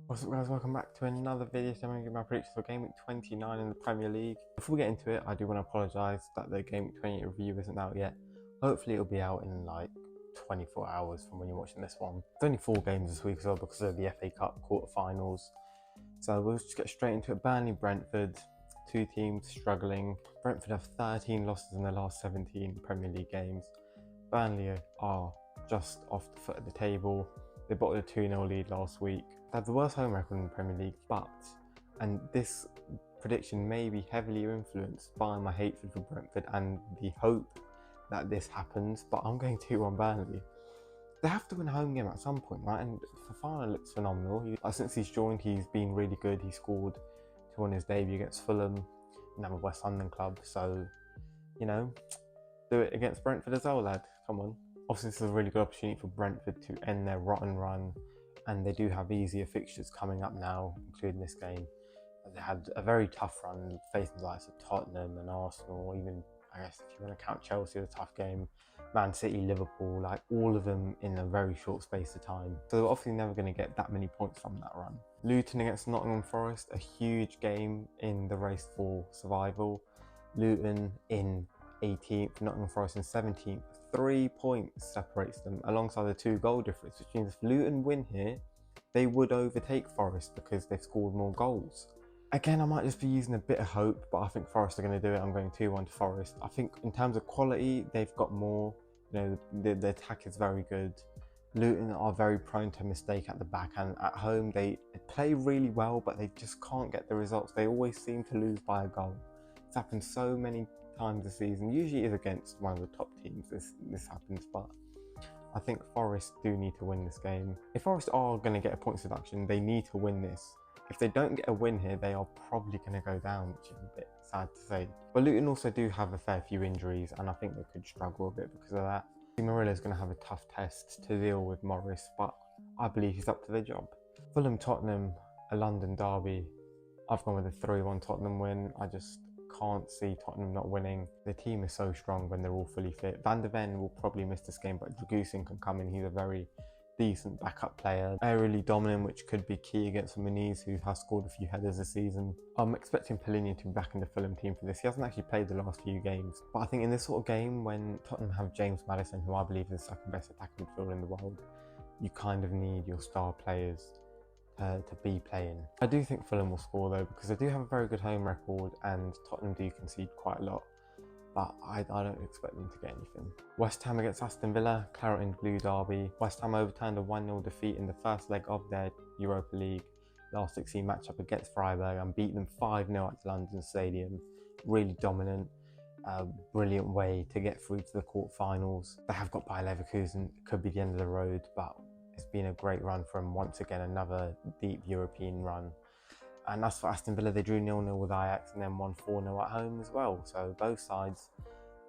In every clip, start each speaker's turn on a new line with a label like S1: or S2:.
S1: What's up guys, welcome back to another video. So I'm going to give my predictions for Game Week 29 in the Premier League. Before we get into it, I do want to apologise that the Game Week 28 review isn't out yet. Hopefully it'll be out in like 24 hours from when you're watching this one. There's only 4 games this week as well because of the FA Cup quarterfinals. So we'll just get straight into it. Burnley, Brentford, two teams struggling. Brentford have 13 losses in their last 17 Premier League games. Burnley are just off the foot of the table. They bottled a 2-0 lead last week. They have the worst home record in the Premier League, and this prediction may be heavily influenced by my hatred for Brentford and the hope that this happens, but I'm going 2-1 Burnley. They have to win a home game at some point, right? And Fofana looks phenomenal. Since he's joined, he's been really good. He scored 2 on his debut against Fulham, another West London club. So, you know, do it against Brentford as well, lad. Come on. Obviously, this is a really good opportunity for Brentford to end their rotten run, and they do have easier fixtures coming up now, including this game. They had a very tough run, facing the likes of Tottenham and Arsenal, even, I guess, if you want to count Chelsea, a tough game, Man City, Liverpool, like all of them in a very short space of time. So they're obviously never going to get that many points from that run. Luton against Nottingham Forest, a huge game in the race for survival. Luton in 18th, Nottingham Forest in 17th. 3 points separates them alongside the 2 goal difference, which means if Luton win here, they would overtake Forest because they've scored more goals. Again, I might just be using a bit of hope, but I think Forest are going to do it. I'm going 2-1 to Forest. I think in terms of quality, they've got more. You know, the attack is very good. Luton are very prone to mistake at the back, and at home they play really well, but they just can't get the results. They always seem to lose by a goal. It's happened so many times this season. Usually it is against one of the top teams this happens, but I think Forest do need to win this game. If Forest are going to get a points deduction, they need to win this. If they don't get a win here, they are probably going to go down, which is a bit sad to say. But Luton also do have a fair few injuries, and I think they could struggle a bit because of that. Morilah is going to have a tough test to deal with Morris, but I believe he's up to the job. Fulham, Tottenham, a London derby. I've gone with a 3-1 Tottenham win. I just can't see Tottenham not winning. The team is so strong when they're all fully fit. Van der Ven will probably miss this game, but Dragusin can come in. He's a very decent backup player. Aerially dominant, which could be key against Muniz, who has scored a few headers this season. I'm expecting Palhinha to be back in the Fulham team for this. He hasn't actually played the last few games, but I think in this sort of game, when Tottenham have James Maddison, who I believe is the second best attacking midfielder in the world, you kind of need your star players to be playing. I do think Fulham will score though, because they do have a very good home record and Tottenham do concede quite a lot, but I don't expect them to get anything. West Ham against Aston Villa, claret and blue derby. West Ham overturned a 1-0 defeat in the first leg of their Europa League last 16 matchup against Freiburg and beat them 5-0 at the London Stadium. Really dominant. Brilliant way to get through to the quarterfinals. They have got Bayer Leverkusen. It could be the end of the road, but it's been a great run for them. Once again, another deep European run. And as for Aston Villa, they drew 0-0 with Ajax and then won 4-0 at home as well. So both sides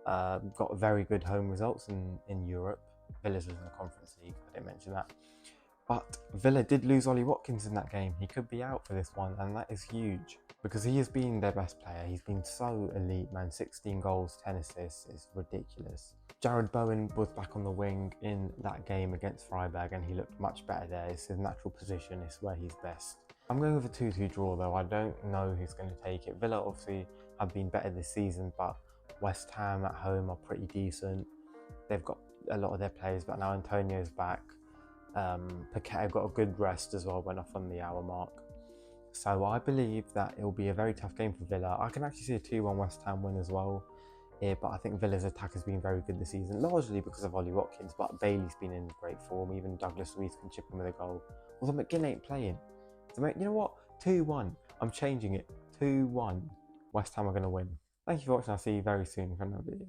S1: got very good home results in Europe. Villa's was in the Conference League, I didn't mention that. But Villa did lose Ollie Watkins in that game. He could be out for this one, and that is huge because he has been their best player. He's been so elite, man. 16 goals, 10 assists is ridiculous. Jared Bowen was back on the wing in that game against Freiburg, and he looked much better there. It's his natural position. It's where he's best. I'm going with a 2-2 draw though. I don't know who's going to take it. Villa obviously have been better this season, but West Ham at home are pretty decent. They've got a lot of their players, but now Antonio's back. Paqueta got a good rest as well, went off on the hour mark. So I believe that it will be a very tough game for Villa. I can actually see a 2-1 West Ham win as well here, but I think Villa's attack has been very good this season, largely because of Ollie Watkins, but Bailey's been in great form. Even Douglas Luiz can chip in with a goal. Although McGinn ain't playing. So you know what? 2-1. I'm changing it. 2-1. West Ham are going to win. Thank you for watching. I'll see you very soon for another video.